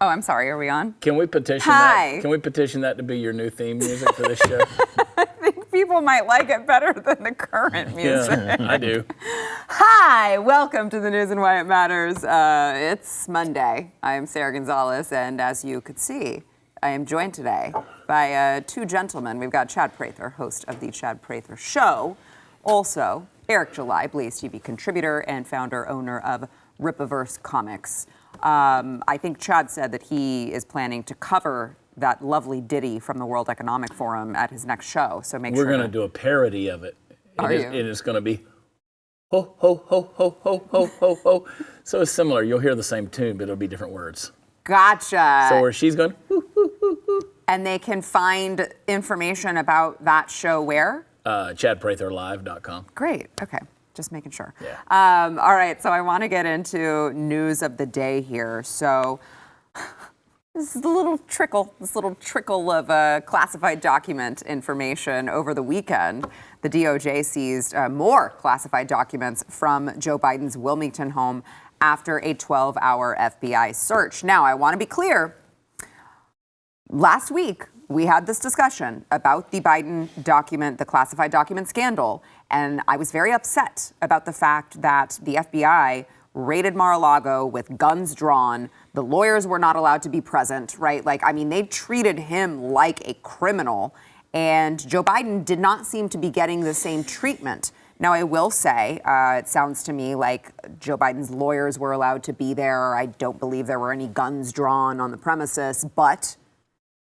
Oh, I'm sorry. Are we on? Can we petition that? Can we petition that to be your new theme music for this show? I think people might like it better than the current music. Yeah, I do. Hi, welcome to the news and why it matters. It's Monday. I am Sarah Gonzalez, and as you could see, I am joined today by two gentlemen. We've got Chad Prather, host of the Chad Prather Show. Also, Eric July, BlazeTV contributor and owner of Ripaverse Comics. I think Chad said that he is planning to cover that lovely ditty from the World Economic Forum at his next show. So We're going to do a parody of it. Are you? And it's going to be ho, ho, ho, ho, ho, ho, ho, ho. So it's similar. You'll hear the same tune, but it'll be different words. Gotcha. So where she's going, hoo, hoo, hoo, hoo. And they can find information about that show where? ChadPratherLive.com. Great. Okay. Just making sure. Yeah. All right. So I want to get into news of the day here. So this little trickle of classified document information over the weekend. The DOJ seized more classified documents from Joe Biden's Wilmington home after a 12-hour FBI search. Now, I want to be clear. Last week, we had this discussion about the Biden document, the classified document scandal, and I was very upset about the fact that the FBI raided Mar-a-Lago with guns drawn. The lawyers were not allowed to be present, right? They treated him like a criminal, and Joe Biden did not seem to be getting the same treatment. Now, I will say, it sounds to me like Joe Biden's lawyers were allowed to be there. I don't believe there were any guns drawn on the premises, but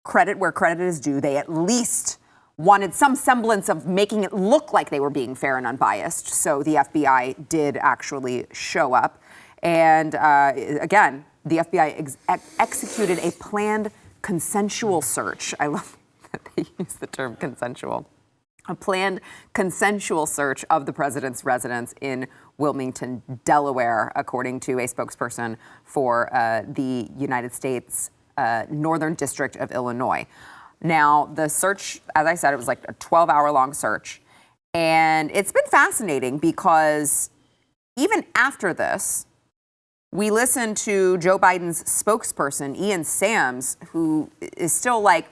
credit where credit is due. They at least wanted some semblance of making it look like they were being fair and unbiased. So the FBI did actually show up. And again, the FBI executed a planned consensual search. I love that they use the term consensual. A planned consensual search of the president's residence in Wilmington, Delaware, according to a spokesperson for the United States Northern District of Illinois. Now, the search, as I said, it was like a 12-hour long search. And it's been fascinating because even after this, we listened to Joe Biden's spokesperson, Ian Sams, who is still like,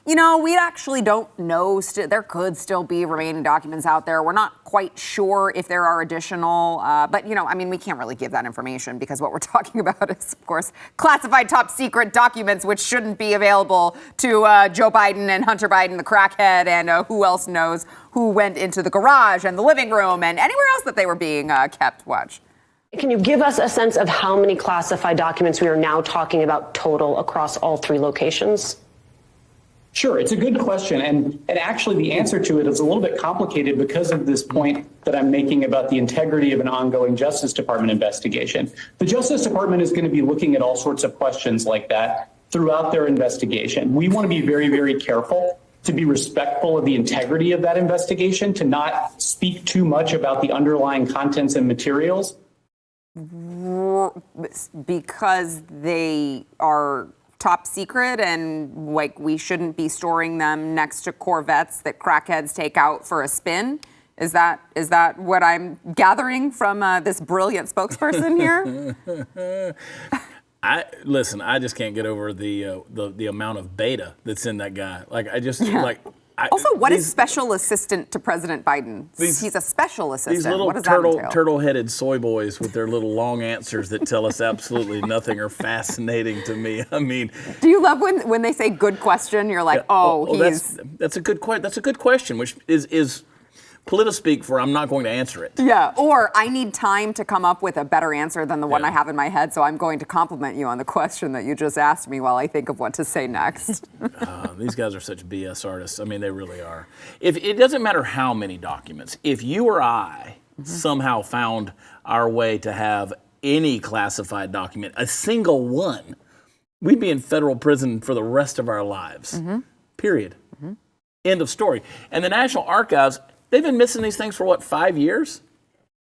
we actually don't know. There could still be remaining documents out there. We're not quite sure if there are additional. But we can't really give that information because what we're talking about is, of course, classified top secret documents, which shouldn't be available to Joe Biden and Hunter Biden, the crackhead, and who else knows who went into the garage and the living room and anywhere else that they were being kept. Watch. Can you give us a sense of how many classified documents we are now talking about total across all three locations? Sure, it's a good question. And actually the answer to it is a little bit complicated because of this point that I'm making about the integrity of an ongoing Justice Department investigation. The Justice Department is going to be looking at all sorts of questions like that throughout their investigation. We want to be very, very careful to be respectful of the integrity of that investigation, to not speak too much about the underlying contents and materials. Because they are top secret and we shouldn't be storing them next to Corvettes that crackheads take out for a spin? Is that what I'm gathering from this brilliant spokesperson here? I just can't get over the amount of beta that's in that guy. Also, what is special assistant to President Biden? He's a special assistant. These little what does that entail? turtle-headed soy boys with their little long answers that tell us absolutely nothing are fascinating to me. Do you love when they say "good question"? You're like, that's a good question, which is politispeak for I'm not going to answer it. Yeah, or I need time to come up with a better answer than the one I have in my head, so I'm going to compliment you on the question that you just asked me while I think of what to say next. These guys are such BS artists. They really are. It doesn't matter how many documents. If you or I somehow found our way to have any classified document, a single one, we'd be in federal prison for the rest of our lives. Period. End of story. And the National Archives, they've been missing these things for 5 years?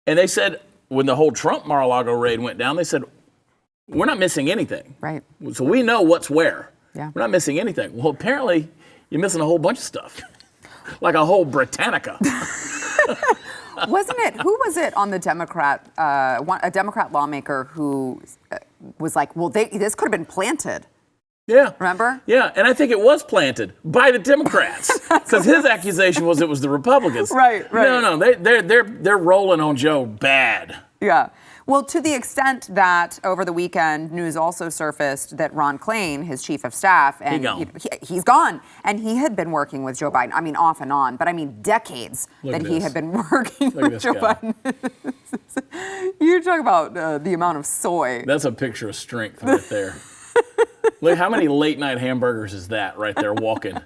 And they said, when the whole Trump Mar-a-Lago raid went down, they said, we're not missing anything. Right. So we know what's where. Yeah. We're not missing anything. Well, apparently you're missing a whole bunch of stuff. Like a whole Britannica. Wasn't it? Who was it on the Democrat? A Democrat lawmaker who was like, "Well, this could have been planted. Yeah. Remember? Yeah, and I think it was planted by the Democrats because his accusation was it was the Republicans. Right. No, they're rolling on Joe bad. Yeah. Well, to the extent that over the weekend, news also surfaced that Ron Klain, his chief of staff, and he's gone. And he had been working with Joe Biden. I mean, off and on, but I mean, decades that he had been working with Joe Biden. You talk about the amount of soy. That's a picture of strength right there. Look, how many late night hamburgers is that right there walking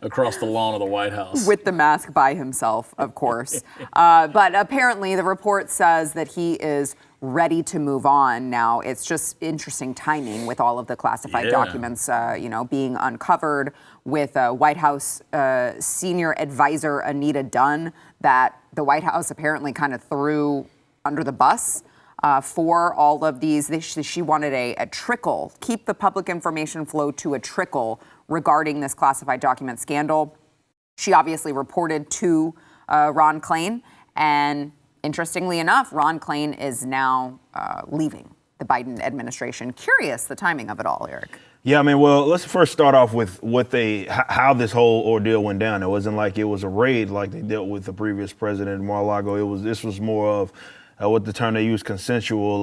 across the lawn of the White House? With the mask by himself, of course. But apparently the report says that he is ready to move on now. It's just interesting timing with all of the classified documents, being uncovered, with White House senior advisor Anita Dunn that the White House apparently kind of threw under the bus. For all of these, she wanted a trickle, keep the public information flow to a trickle regarding this classified document scandal. She obviously reported to Ron Klain, and interestingly enough, Ron Klain is now leaving the Biden administration. Curious the timing of it all, Eric. Yeah, I mean, well, let's first start off with how this whole ordeal went down. It wasn't like it was a raid like they dealt with the previous president in Mar-a-Lago. This was more of what the term they use, consensual,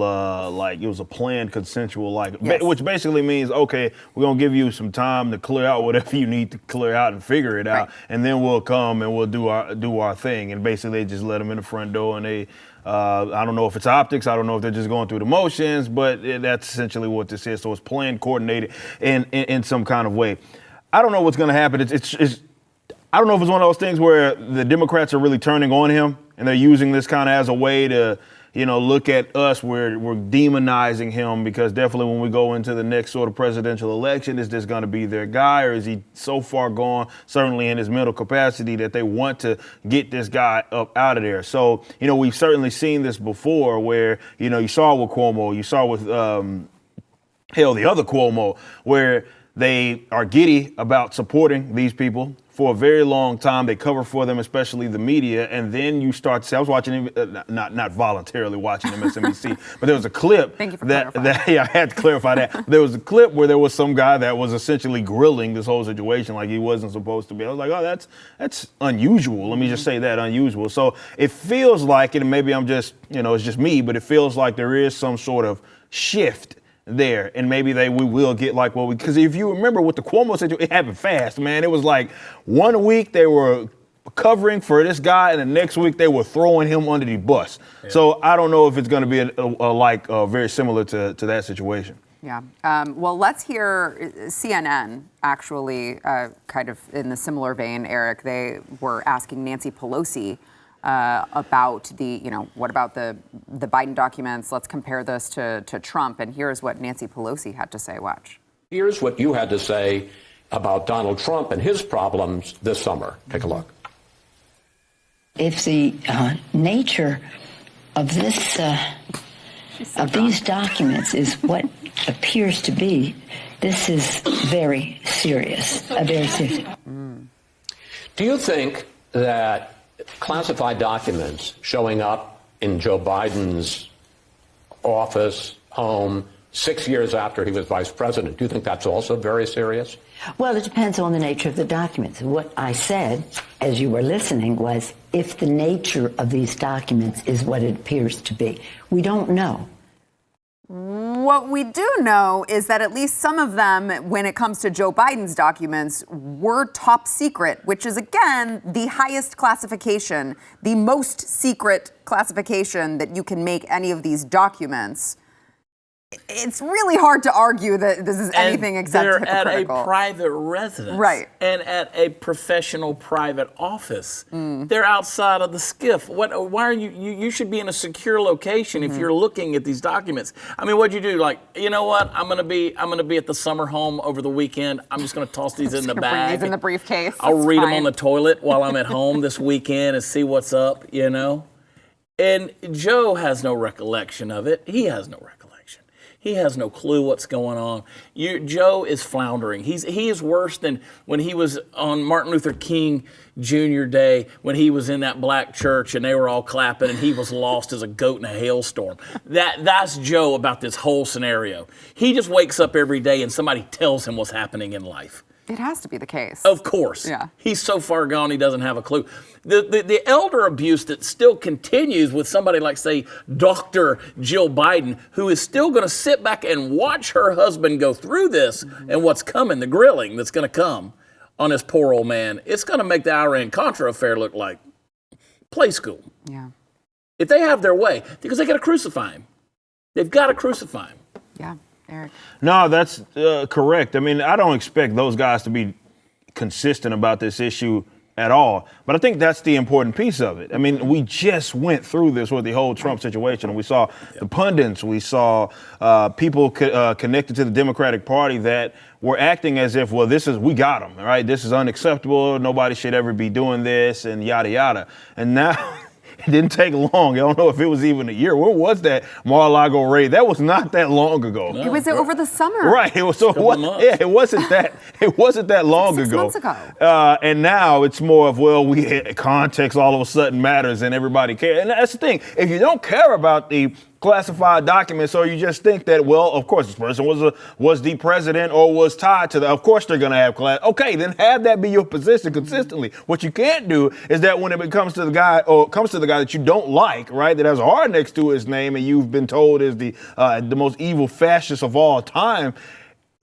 like it was a planned consensual, which basically means, okay, we're going to give you some time to clear out whatever you need to clear out and figure it out. And then we'll come and we'll do our thing. And basically they just let them in the front door and they, I don't know if it's optics. I don't know if they're just going through the motions, but that's essentially what this is. So it's planned, coordinated in some kind of way. I don't know what's going to happen. I don't know if it's one of those things where the Democrats are really turning on him and they're using this kind of as a way to, look at us. We're demonizing him because definitely when we go into the next sort of presidential election, is this going to be their guy, or is he so far gone, certainly in his mental capacity, that they want to get this guy up out of there? So, we've certainly seen this before where, you saw with Cuomo, you saw with, the other Cuomo, where they are giddy about supporting these people for a very long time. They cover for them, especially the media. And then you start to say, I was watching him, not voluntarily watching MSNBC, but there was a clip. Thank you for clarifying. I had to clarify that. There was a clip where there was some guy that was essentially grilling this whole situation like he wasn't supposed to be. I was like, oh, that's unusual. Let me just say that, unusual. So it feels like, and maybe I'm just, it's just me, but it feels like there is some sort of shift there, and maybe we will get like because if you remember what the Cuomo situation, it happened fast, man. It was like 1 week they were covering for this guy, and the next week they were throwing him under the bus. Yeah. So I don't know if it's going to be very similar to that situation. Yeah. Well, let's hear CNN actually kind of in the similar vein, Eric. They were asking Nancy Pelosi about what about the Biden documents? Let's compare this to Trump. And here's what Nancy Pelosi had to say. Watch. Here's what you had to say about Donald Trump and his problems this summer. Take a look. If the nature of this these documents is what appears to be, this is very serious. Very serious. Do you think that classified documents showing up in Joe Biden's office, home, 6 years after he was vice president, do you think that's also very serious? Well, it depends on the nature of the documents. What I said, as you were listening, was if the nature of these documents is what it appears to be. We don't know. What we do know is that at least some of them, when it comes to Joe Biden's documents, were top secret, which is, again, the highest classification, the most secret classification that you can make any of these documents. It's really hard to argue that this is anything except hypocritical. They're at a private residence. Right. And at a professional private office. They're outside of the SCIF. Why are you should be in a secure location if you're looking at these documents. I mean, what'd you do? Like, you know what? I'm gonna be at the summer home over the weekend. I'm just gonna toss these in the bag. Bring these in the briefcase. I'll read them on the toilet while I'm at home this weekend and see what's up, And Joe has no recollection of it. He has no recollection. He has no clue what's going on. Joe is floundering. He is worse than when he was on Martin Luther King Jr. Day, when he was in that black church and they were all clapping and he was lost as a goat in a hailstorm. That's Joe about this whole scenario. He just wakes up every day and somebody tells him what's happening in life. It has to be the case. Of course. Yeah. He's so far gone he doesn't have a clue. The elder abuse that still continues with somebody like, say, Dr. Jill Biden, who is still going to sit back and watch her husband go through this and what's coming, the grilling that's going to come on this poor old man. It's going to make the Iran-Contra affair look like play school. Yeah. If they have their way, because they got to crucify him. They've got to crucify him. Yeah. Eric. No, that's correct. I mean, I don't expect those guys to be consistent about this issue at all. But I think that's the important piece of it. I mean, we just went through this with the whole Trump situation. And we saw the pundits. We saw people connected to the Democratic Party that were acting as if, well, we got them, right? This is unacceptable. Nobody should ever be doing this and yada, yada. And now... It didn't take long. I don't know if it was even a year. Where was that Mar-a-Lago raid? That was not that long ago. No, it was over the summer. Right. It was so. It wasn't that. It wasn't that long Six ago. months ago. And now it's more of, well, context all of a sudden matters and everybody cares. And that's the thing. If you don't care about the classified documents, or you just think that, well, of course this person was the president or was tied to of course they're going to have class. Okay, then have that be your position consistently. What you can't do is that when it comes to the guy that you don't like, right, that has a R next to his name and you've been told is the most evil fascist of all time.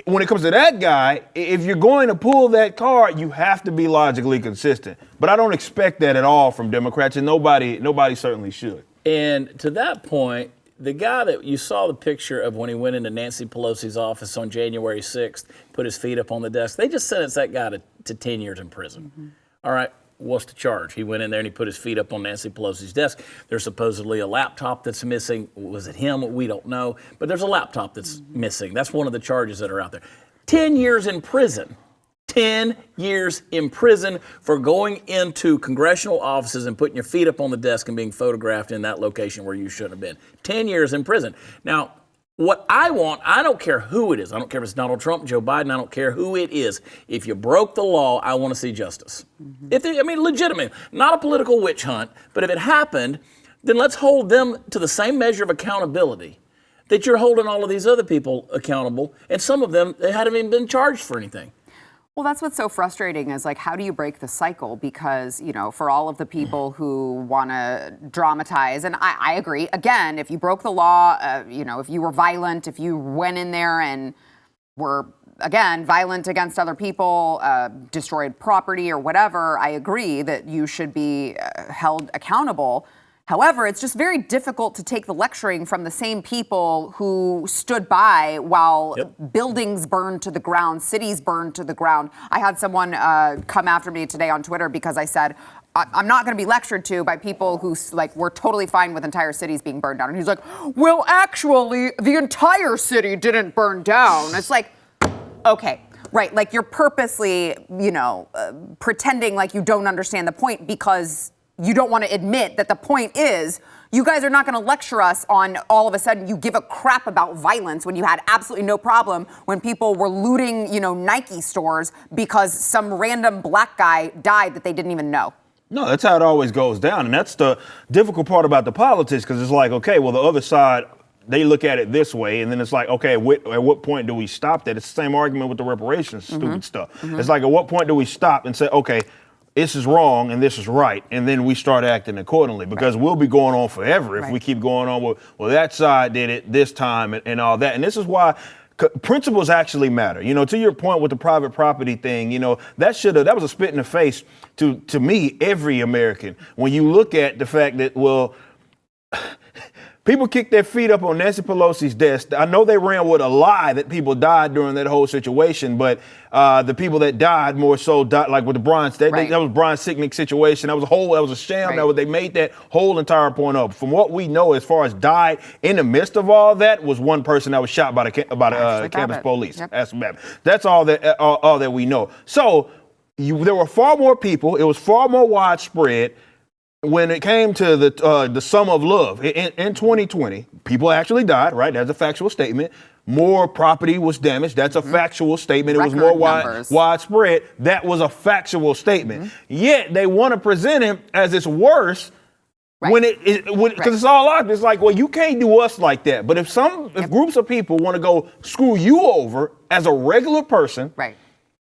When it comes to that guy, if you're going to pull that card, you have to be logically consistent. But I don't expect that at all from Democrats, and nobody certainly should. And to that point, the guy that you saw the picture of when he went into Nancy Pelosi's office on January 6th, put his feet up on the desk, they just sentenced that guy to 10 years in prison. Mm-hmm. All right, what's the charge? He went in there and he put his feet up on Nancy Pelosi's desk. There's supposedly a laptop that's missing. Was it him? We don't know. But there's a laptop that's missing. That's one of the charges that are out there. 10 years in prison. 10 years in prison for going into congressional offices and putting your feet up on the desk and being photographed in that location where you shouldn't have been. 10 years in prison. Now, what I want, I don't care who it is. I don't care if it's Donald Trump, Joe Biden. I don't care who it is. If you broke the law, I want to see justice. Mm-hmm. Legitimate, not a political witch hunt, but if it happened, then let's hold them to the same measure of accountability that you're holding all of these other people accountable, and some of them, they hadn't even been charged for anything. Well, that's what's so frustrating is how do you break the cycle? Because, for all of the people who want to dramatize, and I agree, again, if you broke the law, if you were violent, if you went in there and were, again, violent against other people, destroyed property or whatever, I agree that you should be held accountable. However, it's just very difficult to take the lecturing from the same people who stood by while buildings burned to the ground, cities burned to the ground. I had someone come after me today on Twitter because I said, I'm not going to be lectured to by people who were totally fine with entire cities being burned down. And he's like, well, actually, the entire city didn't burn down. It's like, okay. Right, you're purposely, pretending like you don't understand the point because you don't want to admit that the point is you guys are not going to lecture us on all of a sudden you give a crap about violence when you had absolutely no problem when people were looting, Nike stores because some random black guy died that they didn't even know. No, that's how it always goes down. And that's the difficult part about the politics, because it's like, okay, well, the other side, they look at it this way, and then it's like, okay, at what point do we stop that? It's the same argument with the reparations, stupid stuff. Mm-hmm. It's like, at what point do we stop and say, okay, this is wrong and this is right, and then we start acting accordingly, because we'll be going on forever if we keep going on with, well, that side did it this time and all that. And this is why principles actually matter. To your point with the private property thing, that was a spit in the face to me, every American. When you look at the fact that, well, people kicked their feet up on Nancy Pelosi's desk. I know they ran with a lie that people died during that whole situation, but the people that died more so died, like with the Brian, that was Brian Sicknick situation. That was a sham. Right. They made that whole entire point up. From what we know, as far as died in the midst of all that, was one person that was shot by the campus police. Yep. That's all that we know. So there were far more people. It was far more widespread. when it came to the sum of love in 2020, people actually died, right? That's a factual statement. More property was damaged. That's a factual statement. It was more widespread. That was a factual statement. Yet they want to present him as it's worse. Right. Because it's all out. It's like, well, you can't do us like that. But if groups of people want to go screw you over as a regular person, right?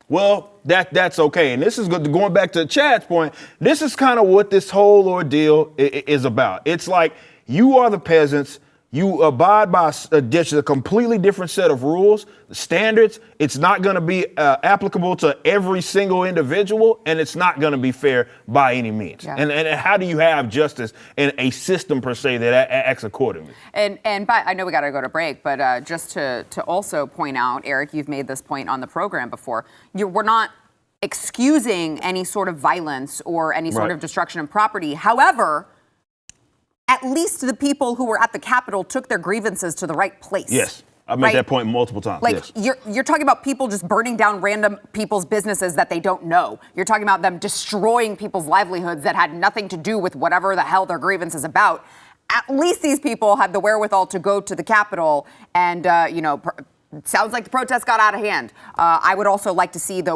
Well, that's okay. And this is good. Going back to Chad's point, this is kind of what this whole ordeal is about. It's like you are the peasants. You abide by a completely different set of rules, standards. It's not going to be applicable to every single individual, and it's not going to be fair by any means. Yeah. And how do you have justice in a system per se that acts accordingly? And I know we got to go to break, but just to also point out, Eric, you've made this point on the program before. We're not excusing any sort of violence or any sort of destruction of property. However, at least the people who were at the Capitol took their grievances to the right place. Yes. I've made that point multiple times. Like, you're talking about people just burning down random people's businesses that they don't know. You're talking about them destroying people's livelihoods that had nothing to do with whatever the hell their grievance is about. At least these people had the wherewithal to go to the Capitol and, it sounds like the protest got out of hand. I would also like to see the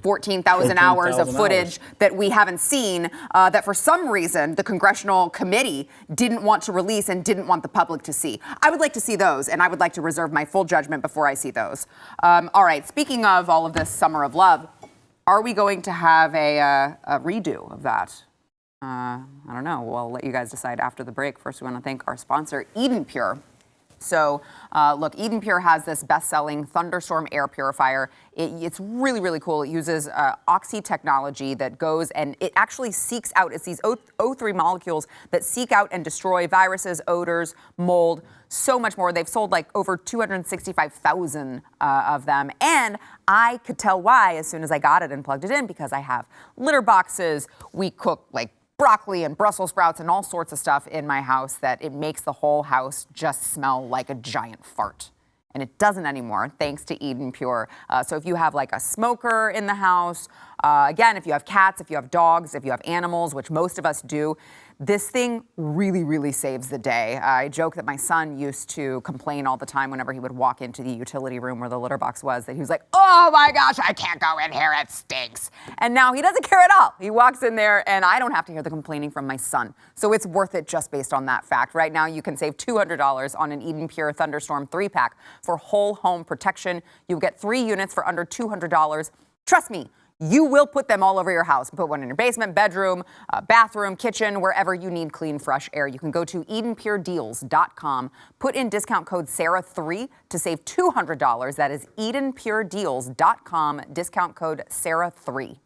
14,000 hours of footage that we haven't seen that for some reason the congressional committee didn't want to release and didn't want the public to see. I would like to see those, and I would like to reserve my full judgment before I see those. All right, speaking of all of this summer of love, are we going to have a redo of that? I don't know. We'll let you guys decide after the break. First, we want to thank our sponsor, Eden Pure. So, look, Eden Pure has this best-selling thunderstorm air purifier. It's really, really cool. It uses oxy technology that goes and it actually seeks out. It's these O3 molecules that seek out and destroy viruses, odors, mold, so much more. They've sold like over 265,000 of them. And I could tell why as soon as I got it and plugged it in, because I have litter boxes. We cook like broccoli and Brussels sprouts and all sorts of stuff in my house that it makes the whole house just smell like a giant fart. And it doesn't anymore, thanks to Eden Pure. So if you have like a smoker in the house, again, if you have cats, if you have dogs, if you have animals, which most of us do, this thing really, really saves the day. I joke that my son used to complain all the time whenever he would walk into the utility room where the litter box was, that he was like, oh my gosh, I can't go in here, it stinks. And now he doesn't care at all. He walks in there and I don't have to hear the complaining from my son. So it's worth it just based on that fact. Right now you can save $200 on an Eden Pure Thunderstorm 3-pack for whole home protection. You'll get 3 units for under $200. Trust me, you will put them all over your house. Put one in your basement, bedroom, bathroom, kitchen, wherever you need clean, fresh air. You can go to EdenPureDeals.com, put in discount code Sarah3 to save $200. That is EdenPureDeals.com, discount code Sarah3.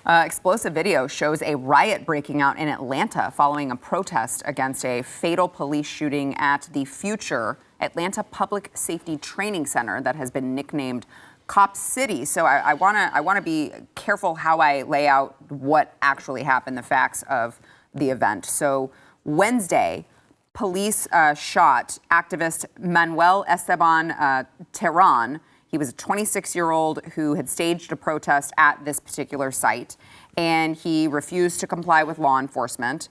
Explosive video shows a riot breaking out in Atlanta following a protest against a fatal police shooting at the future Atlanta Public Safety Training Center that has been nicknamed Cop City. So I want to be careful how I lay out what actually happened, the facts of the event. So Wednesday, police shot activist Manuel Esteban Terran. He was a 26-year-old who had staged a protest at this particular site, and he refused to comply with law enforcement.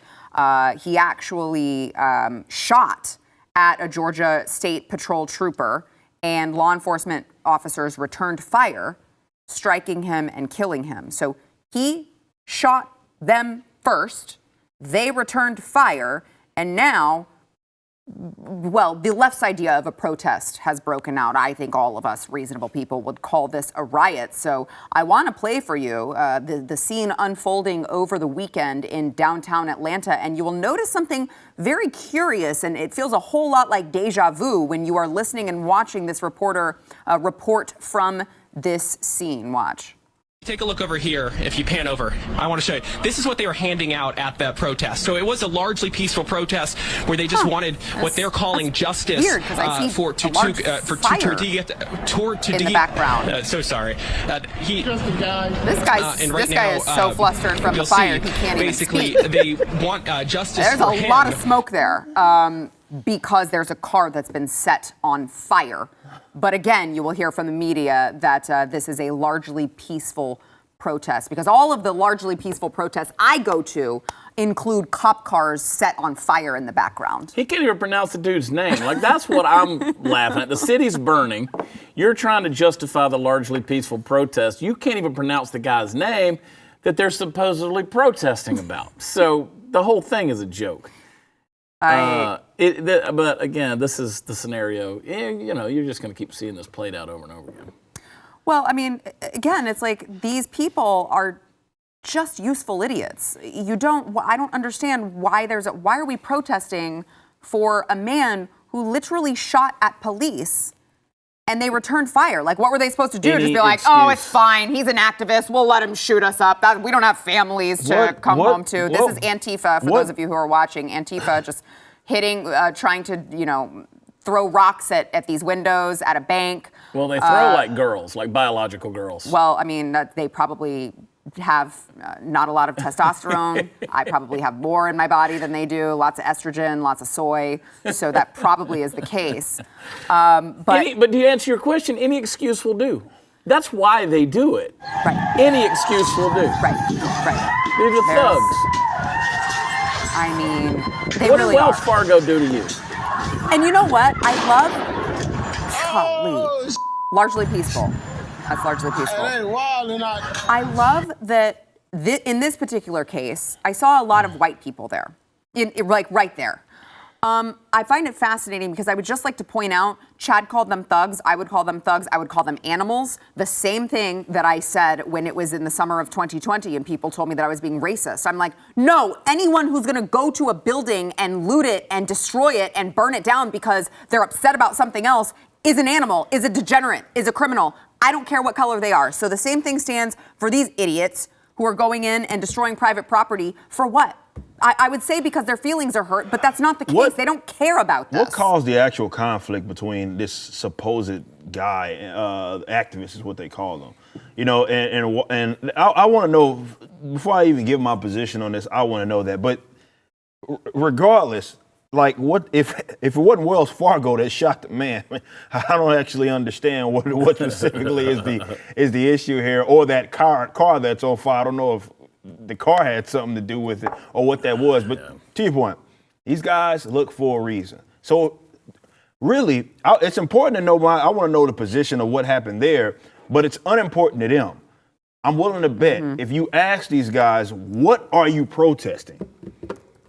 He actually shot at a Georgia State Patrol trooper, and law enforcement officers returned fire, striking him and killing him. So he shot them first, they returned fire, and now, well, the left's idea of a protest has broken out. I think all of us reasonable people would call this a riot. So I want to play for you the scene unfolding over the weekend in downtown Atlanta. And you will notice something very curious, and it feels a whole lot like deja vu when you are listening and watching this reporter report from this scene. Watch. Take a look over here. If you pan over, I want to show you. This is what they were handing out at the protest. So it was a largely peaceful protest where they just wanted what they're calling justice weird, I see to get in the background. So sorry. This guy is so flustered from the fire he can't even speak. They want justice. There's for a him. lot of smoke there because there's a car that's been set on fire. But again, you will hear from the media that this is a largely peaceful protests, because all of the largely peaceful protests I go to include cop cars set on fire in the background. He can't even pronounce the dude's name. Like, that's what I'm laughing at. The city's burning. You're trying to justify the largely peaceful protest. You can't even pronounce the guy's name that they're supposedly protesting about. So the whole thing is a joke. But again, this is the scenario. You know, you're just going to keep seeing this played out over and over again. Well, I mean, again, it's like these people are just useful idiots. I don't understand why why are we protesting for a man who literally shot at police and they returned fire? Like, what were they supposed to do? Just be like, oh, it's fine. He's an activist. We'll let him shoot us up. We don't have families to come home to. This is Antifa, for those of you who are watching. Antifa just hitting, trying to, throw rocks at these windows at a bank. Well, they throw like girls, like biological girls. Well, I mean, they probably have not a lot of testosterone. I probably have more in my body than they do. Lots of estrogen, lots of soy. So that probably is the case. But to answer your question, any excuse will do. That's why they do it. Right. Any excuse will do. Right. These are thugs. I mean, they what really did Wells are. Fargo do to you? And you know what? I love largely peaceful. That's largely peaceful. I love that in this particular case, I saw a lot of white people there, like right there. I find it fascinating because I would just like to point out, Chad called them thugs. I would call them thugs. I would call them animals. The same thing that I said when it was in the summer of 2020 and people told me that I was being racist. I'm like, no, anyone who's going to go to a building and loot it and destroy it and burn it down because they're upset about something else is an animal, is a degenerate, is a criminal. I don't care what color they are. So the same thing stands for these idiots who are going in and destroying private property for what? I would say because their feelings are hurt, but that's not the case. They don't care about this. What caused the actual conflict between this supposed guy, activist is what they call them, and I want to know, before I even give my position on this, I want to know that. But regardless, like, what if it wasn't Wells Fargo that shot the man? I don't actually understand what specifically is the issue here, or that car that's on fire. I don't know if the car had something to do with it or what that was. But to your point, these guys look for a reason. So really, it's important to know. I want to know the position of what happened there, but it's unimportant to them. I'm willing to bet if you ask these guys, what are you protesting?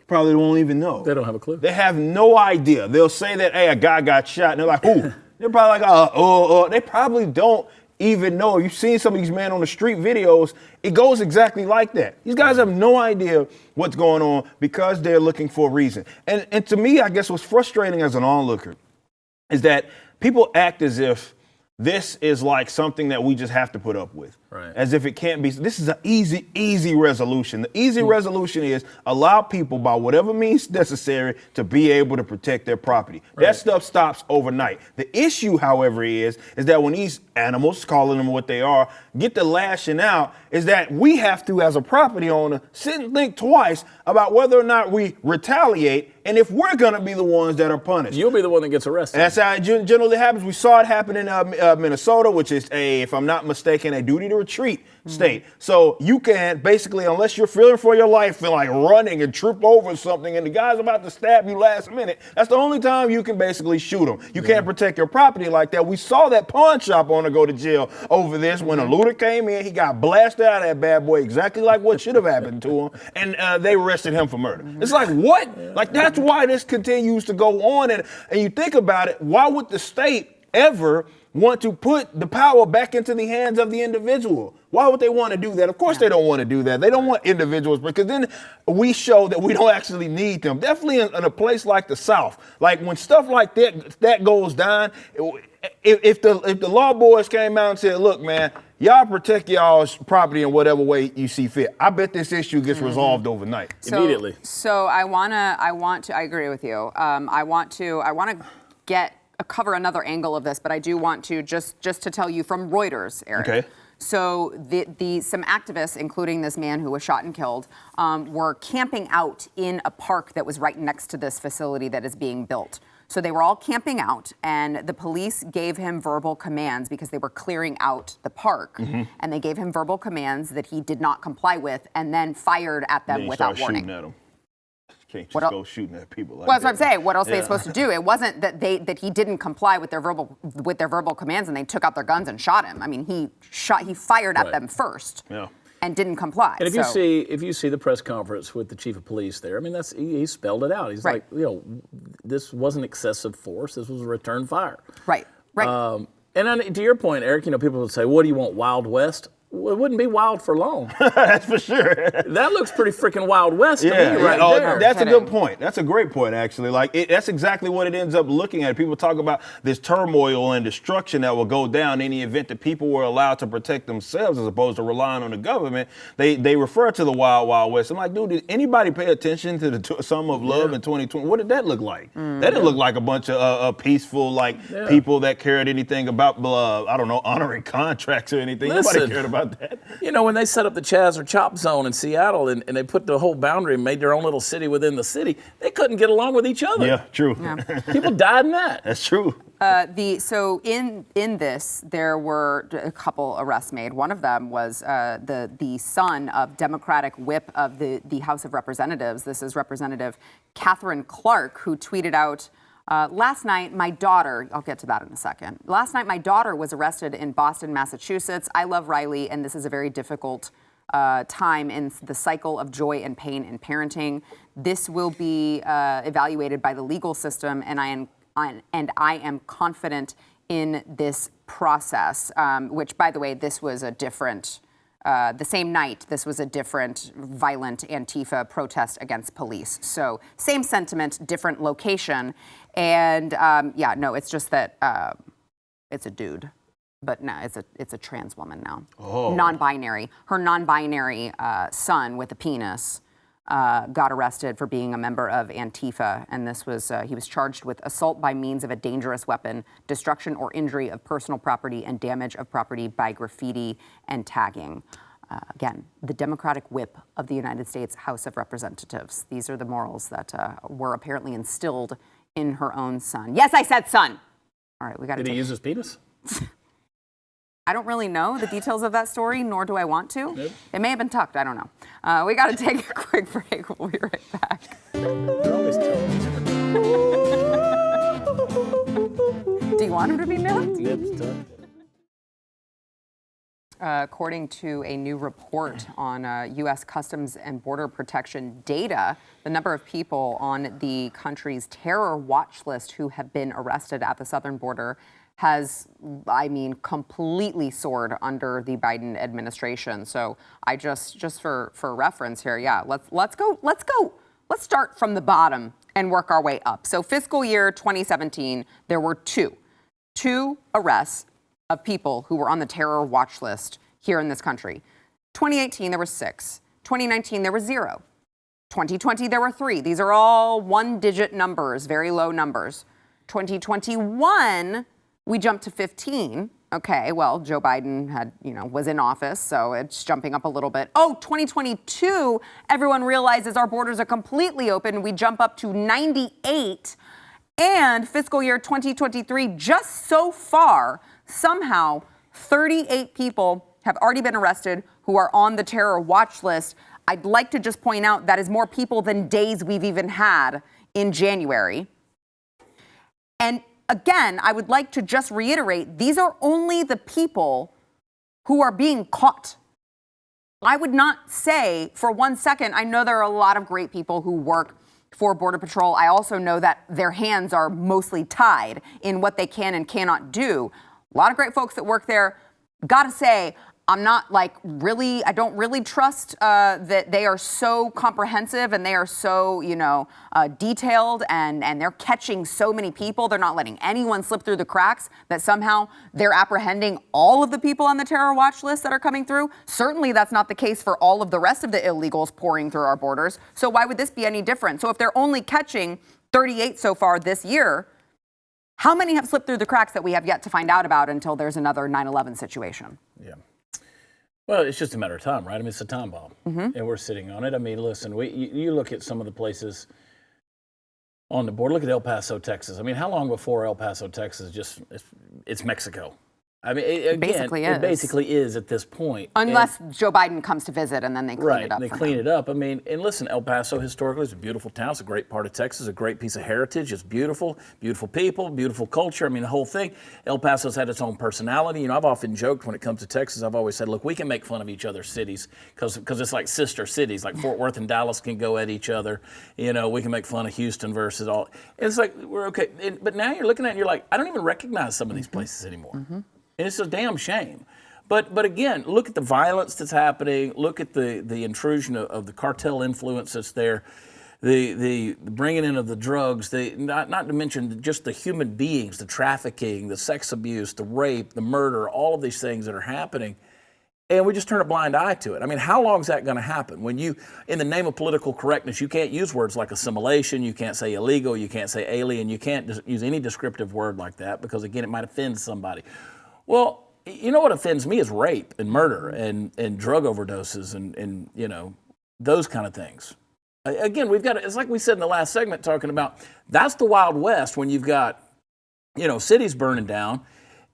Probably won't even know. They don't have a clue. They have no idea. They'll say that, hey, a guy got shot, and they're like, who? They're probably like, they probably don't even know. You've seen some of these men on the street videos. It goes exactly like that. These guys have no idea what's going on because they're looking for a reason. And to me, I guess what's frustrating as an onlooker is that people act as if this is like something that we just have to put up with. Right. As if it can't be. This is an easy resolution. The easy resolution is allow people, by whatever means necessary, to be able to protect their property. Right. That stuff stops overnight. The issue, however, is that when these animals, calling them what they are, get to lashing out, is that we have to, as a property owner, sit and think twice about whether or not we retaliate and if we're going to be the ones that are punished. You'll be the one that gets arrested. That's how it generally happens. We saw it happen in Minnesota, which is if I'm not mistaken, a duty to retreat state. So you can basically, unless you're feeling for your life and like running and trip over something and the guy's about to stab you last minute, that's the only time you can basically shoot him. You can't protect your property like that. We saw that pawn shop owner go to jail over this when a looter came in. He got blasted out of that bad boy, exactly like what should have happened to him. And they arrested him for murder. It's like, what? Like, that's why this continues to go on. And you think about it, why would the state ever want to put the power back into the hands of the individual? Why would they want to do that? Of course they don't want to do that. They don't want individuals, because then we show that we don't actually need them. Definitely in a place like the South. Like when stuff like that goes down, if the law boys came out and said, look, man, y'all protect y'all's property in whatever way you see fit, I bet this issue gets resolved overnight. Immediately. So I agree with you. I want to cover another angle of this, but I do want to just to tell you from Reuters, Eric. Okay. So some activists, including this man who was shot and killed, were camping out in a park that was right next to this facility that is being built. So they were all camping out, and the police gave him verbal commands because they were clearing out the park. And they gave him verbal commands that he did not comply with, and then fired at them without warning. Shooting at them. Can't just go shooting at people like well, that's that. what I'm saying. What else are they supposed to do? It wasn't that he didn't comply with their verbal commands and they took out their guns and shot him. I mean, he fired at them first. Yeah. And didn't comply. And if you see the press conference with the chief of police there, I mean, he spelled it out. He's like, this wasn't excessive force. This was a return fire. Right. And to your point, Eric, people would say, what do you want, Wild West? Well, it wouldn't be wild for long. That's for sure. That looks pretty freaking Wild West to me right there. That's a good point. That's a great point, actually. That's exactly what it ends up looking at. People talk about this turmoil and destruction that will go down in the event that people were allowed to protect themselves as opposed to relying on the government. They refer to the Wild Wild West. I'm like, dude, did anybody pay attention to the Summer of Love in 2020? What did that look like? That didn't look like a bunch of peaceful, people that cared anything about, honoring contracts or anything. Nobody cared about that. When they set up the Chaz or Chop Zone in Seattle and they put the whole boundary and made their own little city within the city, they couldn't get along with each other. Yeah, true. Yeah. People died in that. That's true. So in this, there were a couple arrests made. One of them was the son of Democratic whip of the House of Representatives. This is Representative Catherine Clark, who tweeted out, last night, my daughter, I'll get to that in a second. Last night, my daughter was arrested in Boston, Massachusetts. I love Riley, and this is a very difficult time in the cycle of joy and pain in parenting. This will be evaluated by the legal system, and I am confident in this process, which, by the way, this was a different the same night, this was a different violent Antifa protest against police. So same sentiment, different location. And it's just that it's a dude. But no, it's a trans woman now. Oh. Non-binary. Her non-binary son with a penis got arrested for being a member of Antifa, and this was he was charged with assault by means of a dangerous weapon, destruction or injury of personal property, and damage of property by graffiti and tagging. Again, the Democratic whip of the United States House of Representatives. These are the morals that were apparently instilled in her own son. Yes, I said son. All right, we got to. Did he use his penis? I don't really know the details of that story, nor do I want to. Nope. It may have been tucked. I don't know. We got to take a quick break. We'll be right back. They're always tucked. Do you want him to be milked? It's tucked. According to a new report on U.S. Customs and Border Protection data, the number of people on the country's terror watch list who have been arrested at the southern border has, completely soared under the Biden administration. So I just for reference here, let's go. Let's start from the bottom and work our way up. So fiscal year 2017, there were two arrests of people who were on the terror watch list here in this country. 2018, there were 6. 2019, there were 0. 2020, there were 3. These are all one-digit numbers, very low numbers. 2021, we jumped to 15. Okay, well, Joe Biden was in office, so it's jumping up a little bit. 2022, everyone realizes our borders are completely open. We jump up to 98. And fiscal year 2023, just so far, somehow 38 people have already been arrested who are on the terror watch list. I'd like to just point out that is more people than days we've even had in January. And again, I would like to just reiterate, these are only the people who are being caught. I would not say for one second, I know there are a lot of great people who work for Border Patrol. I also know that their hands are mostly tied in what they can and cannot do. A lot of great folks that work there. Gotta say, I don't really trust that they are so comprehensive and they are so, detailed and they're catching so many people. They're not letting anyone slip through the cracks, that somehow they're apprehending all of the people on the terror watch list that are coming through. Certainly that's not the case for all of the rest of the illegals pouring through our borders. So why would this be any different? So if they're only catching 38 so far this year, how many have slipped through the cracks that we have yet to find out about until there's another 9/11 situation? Yeah. Well, it's just a matter of time, right? I mean, it's a time bomb, and we're sitting on it. I mean, listen, you look at some of the places on the board. Look at El Paso, Texas. I mean, how long before El Paso, Texas, it's Mexico? I mean, it basically is at this point. Unless Joe Biden comes to visit and then they clean it up. They clean it up. I mean, and listen, El Paso historically is a beautiful town. It's a great part of Texas, a great piece of heritage. It's beautiful, beautiful people, beautiful culture. I mean, the whole thing. El Paso's had its own personality. You know, I've often joked when it comes to Texas, I've always said, look, we can make fun of each other's cities because it's like sister cities. Like Fort Worth and Dallas can go at each other. You know, we can make fun of Houston versus all. And it's like, we're okay. But now you're looking at it and you're like, I don't even recognize some of these places anymore. And it's a damn shame. But again, look at the violence that's happening. Look at the intrusion of the cartel influence that's there, the bringing in of the drugs, not to mention just the human beings, the trafficking, the sex abuse, the rape, the murder, all of these things that are happening. And we just turn a blind eye to it. I mean, how long is that going to happen? When you, in the name of political correctness, you can't use words like assimilation, you can't say illegal, you can't say alien, you can't use any descriptive word like that because, again, it might offend somebody. Well, you know what offends me is rape and murder and drug overdoses and you know, those kind of things. Again, it's like we said in the last segment talking about, that's the Wild West when you've got, you know, cities burning down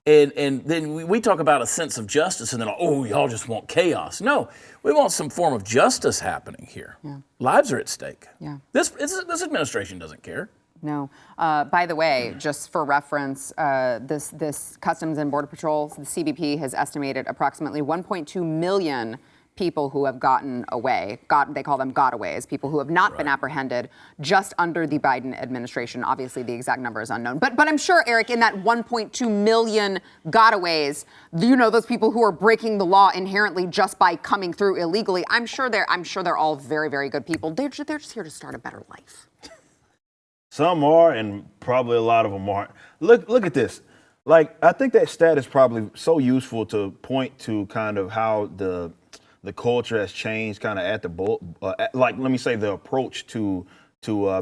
and then we talk about a sense of justice and then, oh, y'all just want chaos. No, we want some form of justice happening here. Yeah. Lives are at stake. Yeah. This administration doesn't care. No. By the way, just for reference, this Customs and Border Patrol, the CBP, has estimated approximately 1.2 million people who have gotten away. They call them gotaways, people who have not been apprehended just under the Biden administration. Obviously, the exact number is unknown. But I'm sure, Eric, in that 1.2 million gotaways, you know, those people who are breaking the law inherently just by coming through illegally, I'm sure they're all very, very good people. They're just here to start a better life. Some are, and probably a lot of them aren't. Look at this. Like, I think that stat is probably so useful to point to kind of how the culture has changed kind of at the like, let me say, the approach to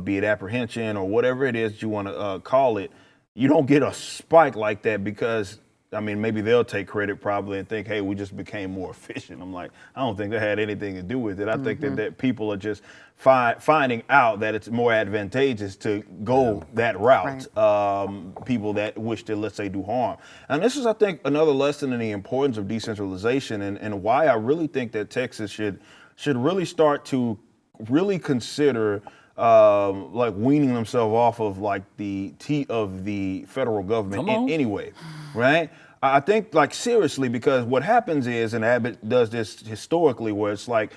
be it apprehension or whatever it is you want to call it. You don't get a spike like that because, I mean, maybe they'll take credit probably and think, hey, we just became more efficient. I'm like, I don't think that had anything to do with it. I think that people are just finding out that it's more advantageous to go that route. Right. People that wish to, let's say, do harm. And this is, I think, another lesson in the importance of decentralization and why I really think that Texas should really start to really consider like weaning themselves off of like the federal government in any way, right? I think, like, seriously, because what happens is, and Abbott does this historically, where it's like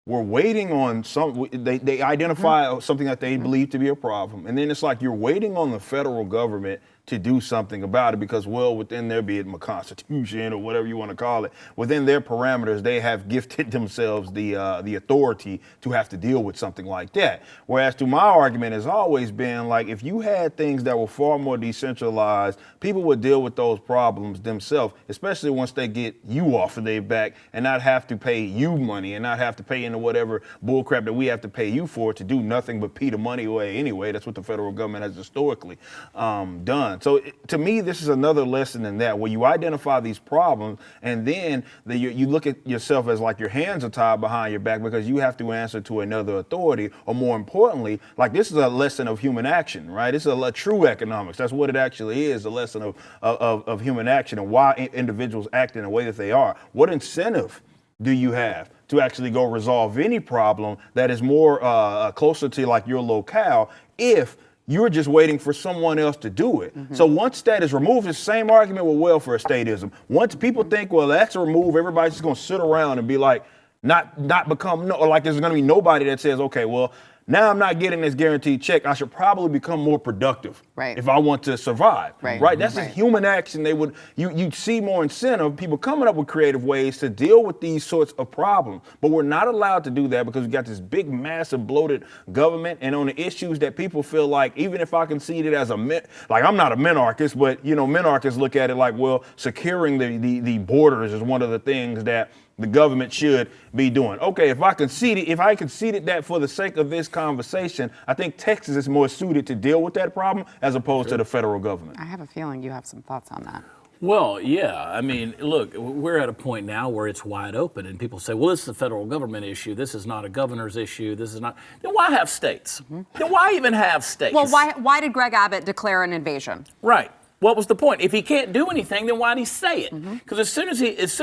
we're waiting on they identify something that they believe to be a problem, and then it's like you're waiting on the federal government to do something about it because, well, within their, be it my constitution or whatever you want to call it, within their parameters, they have gifted themselves the authority to have to deal with something like that. Whereas to my argument has always been, like, if you had things that were far more decentralized, people would deal with those problems themselves, especially once they get you off of their back and not have to pay you money and not have to pay into whatever bullcrap that we have to pay you for to do nothing but pee the money away anyway. That's what the federal government has historically done. So to me, this is another lesson in that, where you identify these problems and then you look at yourself as like your hands are tied behind your back because you have to answer to another authority, or more importantly, like, this is a lesson of human action, right? It's a true economics. That's what it actually is, a lesson of human action and why individuals act in the way that they are. What incentive do you have to actually go resolve any problem that is more closer to like your locale if you're just waiting for someone else to do it? So once that is removed, it's the same argument with welfare statism. Once people think, well, that's removed, everybody's just going to sit around and be like, not become, like, there's going to be nobody that says, okay, well, now I'm not getting this guaranteed check. I should probably become more productive if I want to survive. Right? That's just human action. You'd see more incentive, people coming up with creative ways to deal with these sorts of problems. But we're not allowed to do that because we got this big, massive, bloated government. And on the issues that people feel like, even if I concede it as like, I'm not a minarchist, but, you know, minarchists look at it like, well, securing the borders is one of the things that the government should be doing. Okay, if I conceded that for the sake of this conversation, I think Texas is more suited to deal with that problem as opposed to the federal government. I have a feeling you have some thoughts on that. Well, yeah. I mean, look, we're at a point now where it's wide open, and people say, well, this is a federal government issue. This is not a governor's issue. This is not. Then why have states? Then why even have states? Well, why did Greg Abbott declare an invasion? Right. What was the point? If he can't do anything, then why'd he say it? Because as soon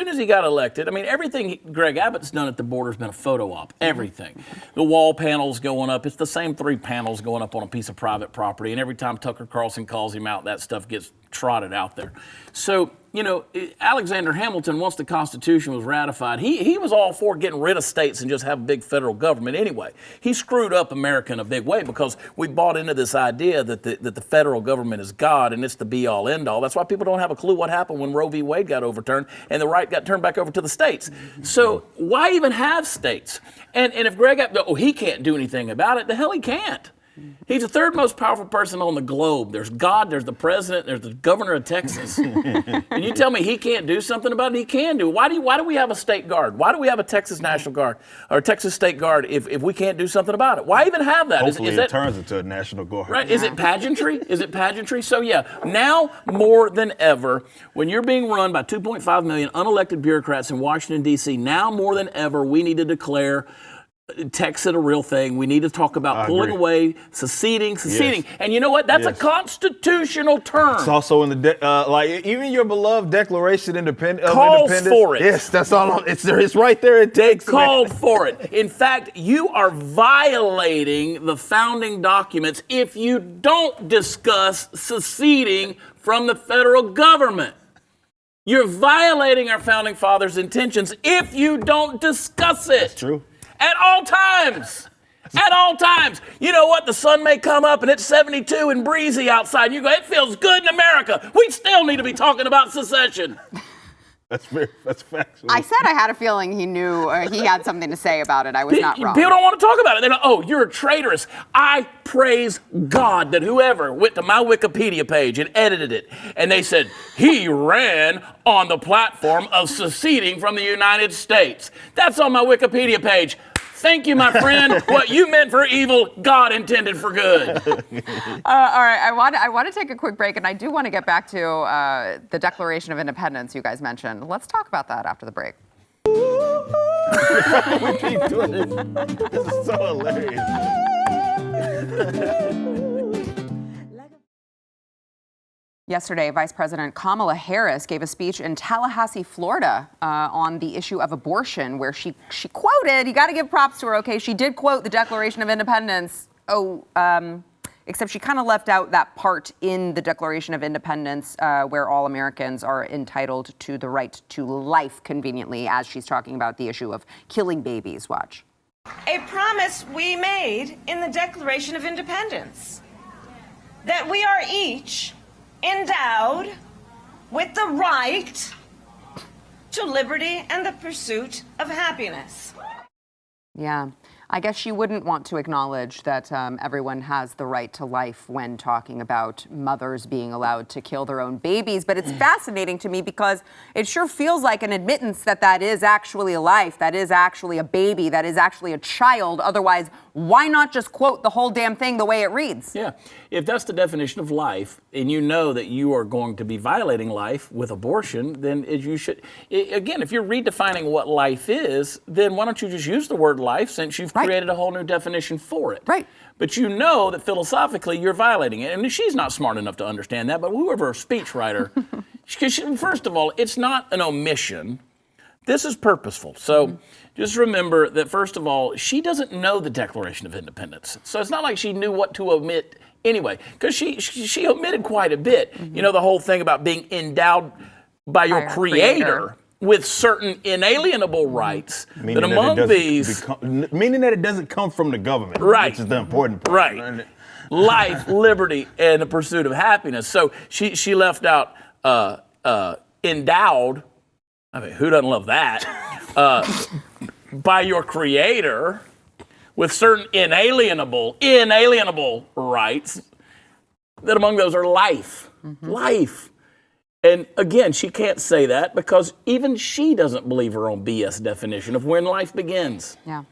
as he got elected, I mean, everything Greg Abbott's done at the border has been a photo op. Everything. The wall panels going up. It's the same 3 panels going up on a piece of private property. And every time Tucker Carlson calls him out, that stuff gets trotted out there. So, you know, Alexander Hamilton, once the Constitution was ratified, he was all for getting rid of states and just have a big federal government anyway. He screwed up America in a big way because we bought into this idea that the federal government is God and it's the be-all, end-all. That's why people don't have a clue what happened when Roe v. Wade got overturned and the right got turned back over to the states. So why even have states? And if Greg Abbott, he can't do anything about it, the hell he can't. He's the 3rd most powerful person on the globe. There's God, there's the president, there's the governor of Texas. And you tell me he can't do something about it? He can do. Why do we have a state guard? Why do we have a Texas National Guard or Texas State Guard if we can't do something about it? Why even have that? Hopefully it turns into a National Guard. Right? Is it pageantry? Is it pageantry? So yeah, now more than ever, when you're being run by 2.5 million unelected bureaucrats in Washington, D.C., now more than ever, we need to declare Texas a real thing. We need to talk about pulling away, seceding. Yes. And you know what? That's a constitutional term. It's also in the like even your beloved Declaration of Independence. Calls for it. Yes, that's all. It's there. It's right there. It takes. Called for it. In fact, you are violating the founding documents if you don't discuss seceding from the federal government. You're violating our founding fathers' intentions if you don't discuss it. That's true. At all times. At all times. You know what? The sun may come up and it's 72 and breezy outside. You go, it feels good in America. We still need to be talking about secession. That's factual. I said I had a feeling he knew he had something to say about it. I was not wrong. People don't want to talk about it. They're like, oh, you're a traitorous. I praise God that whoever went to my Wikipedia page and edited it, and they said he ran on the platform of seceding from the United States. That's on my Wikipedia page. Thank you, my friend. What you meant for evil, God intended for good. All right, I want to take a quick break, and I do want to get back to the Declaration of Independence you guys mentioned. Let's talk about that after the break. We keep doing this. This is so hilarious. Yesterday, Vice President Kamala Harris gave a speech in Tallahassee, Florida, on the issue of abortion, where she quoted, you got to give props to her, okay, she did quote the Declaration of Independence, except she kind of left out that part in the Declaration of Independence where all Americans are entitled to the right to life, conveniently, as she's talking about the issue of killing babies. Watch. A promise we made in the Declaration of Independence, that we are each endowed with the right to liberty and the pursuit of happiness. Yeah, I guess she wouldn't want to acknowledge that everyone has the right to life when talking about mothers being allowed to kill their own babies. But it's fascinating to me because it sure feels like an admittance that that is actually a life, that is actually a baby, that is actually a child. Otherwise, why not just quote the whole damn thing the way it reads? Yeah, if that's the definition of life, and you know that you are going to be violating life with abortion, then you should, again, if you're redefining what life is, then why don't you just use the word life since you've created a whole new definition for it? Right. But you know that philosophically you're violating it. And she's not smart enough to understand that, but whoever a speechwriter, first of all, it's not an omission. This is purposeful. So just remember that, first of all, she doesn't know the Declaration of Independence. So it's not like she knew what to omit anyway, because she omitted quite a bit. You know, the whole thing about being endowed by your creator with certain inalienable rights, meaning that among these... meaning that it doesn't come from the government, right, which is the important part. Right. Life, liberty, and the pursuit of happiness. So she left out endowed. I mean, who doesn't love that? By your creator with certain inalienable rights, that among those are life. Life. And again, she can't say that because even she doesn't believe her own BS definition of when life begins. Yeah.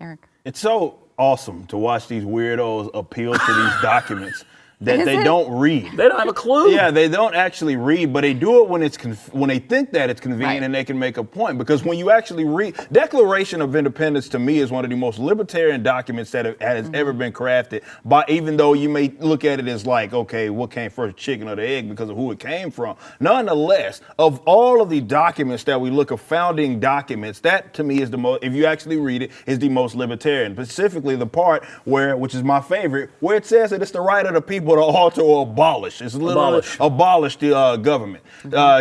Eric. It's so awesome to watch these weirdos appeal to these documents that they don't read. They don't have a clue. Yeah, they don't actually read, but they do it when it's when they think that it's convenient, Right. and they can make a point. Because when you actually read, Declaration of Independence to me is one of the most libertarian documents that has ever been crafted. By even though you may look at it as like, okay, what came first, chicken or the egg, because of who it came from. Nonetheless, of all of the documents that we look at, founding documents, that to me is the most. If you actually read it, is the most libertarian. Specifically, the part where, which is my favorite, where it says that it's the right of the people to alter or abolish. It's literally abolish the government.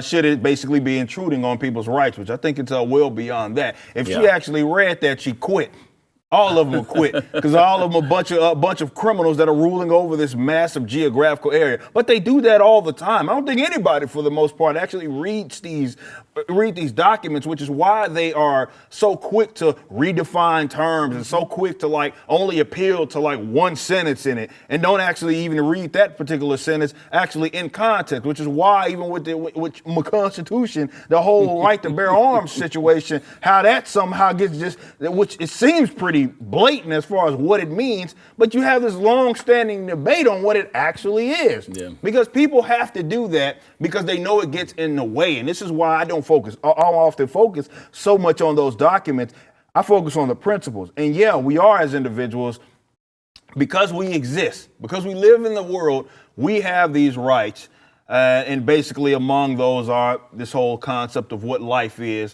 Should it basically be intruding on people's rights, which I think it's well beyond that. If she actually read that, she quit. All of them will quit because all of them are a bunch of criminals that are ruling over this massive geographical area. But they do that all the time. I don't think anybody, for the most part, actually reads these documents, which is why they are so quick to redefine terms and so quick to like only appeal to like one sentence in it and don't actually even read that particular sentence actually in context, which is why even with the Constitution, the whole right to bear arms situation, how that somehow gets just, which it seems pretty blatant as far as what it means, but you have this long-standing debate on what it actually is. Yeah. Because people have to do that because they know it gets in the way. And this is why I don't focus. I often focus so much on those documents. I focus on the principles. And yeah, we are as individuals, because we exist, because we live in the world, we have these rights. And basically among those are this whole concept of what life is,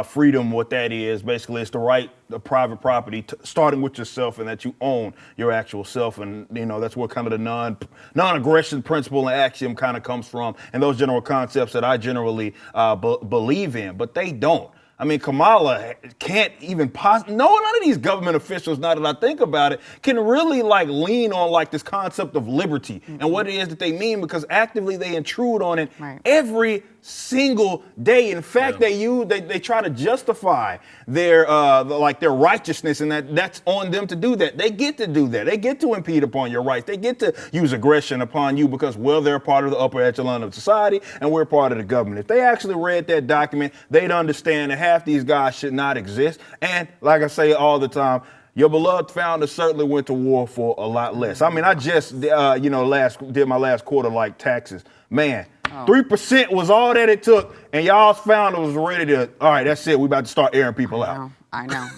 freedom, what that is. Basically, it's the right of private property, starting with yourself, and that you own your actual self. And, you know, that's where kind of the non-aggression principle and axiom kind of comes from, and those general concepts that I generally believe in, but they don't. I mean, Kamala can't even none of these government officials, now that I think about it, can really like lean on like this concept of liberty and what it is that they mean, because actively they intrude on it every single day. In fact, they try to justify their righteousness, and that's on them to do that. They get to do that. They get to impede upon your rights. They get to use aggression upon you because, well, they're part of the upper echelon of society and we're part of the government. If they actually read that document, they'd understand that half these guys should not exist. And like I say all the time, your beloved founder certainly went to war for a lot less. I mean, I just, did my last quarter like taxes. Man, 3% was all that it took, and y'all's founder was ready to, all right, that's it. We about to start airing people out. I know.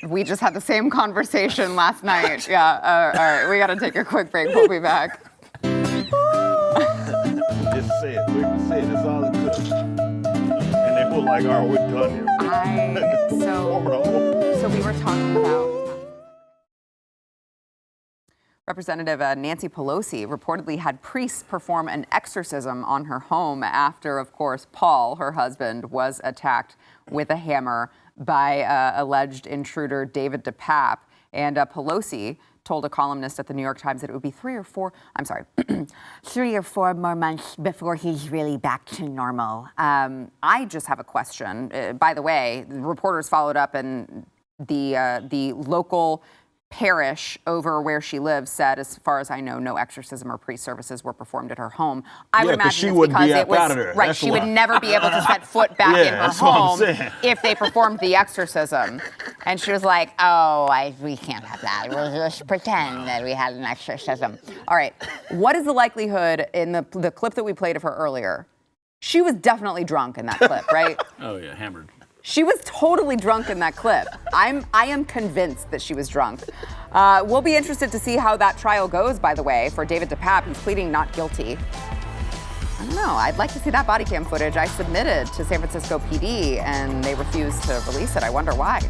We just had the same conversation last night. Yeah, all right, we got to take a quick break. We'll be back. Just say it, 3%, that's all it took. And they were like, all right, we're done here. So we were talking about Representative Nancy Pelosi reportedly had priests perform an exorcism on her home after, of course, Paul, her husband, was attacked with a hammer by alleged intruder David DePape. And Pelosi told a columnist at the New York Times that it would be 3 or 4 more months before he's really back to normal. I just have a question. By the way, the reporters followed up, and the local parish over where she lives said, as far as I know, no exorcism or priest services were performed at her home. I would imagine she it's wouldn't because be it was out of there. right. That's She why. would never be able to set foot back in her that's what I'm home saying. if they performed the exorcism. And she was like, we can't have that. We'll just pretend that we had an exorcism. All right. What is the likelihood in the clip that we played of her earlier? She was definitely drunk in that clip, right? Oh yeah, hammered. She was totally drunk in that clip. I am convinced that she was drunk. We'll be interested to see how that trial goes, by the way, for David DePape. He's pleading not guilty. I don't know. I'd like to see that body cam footage. I submitted to San Francisco PD, and they refused to release it. I wonder why.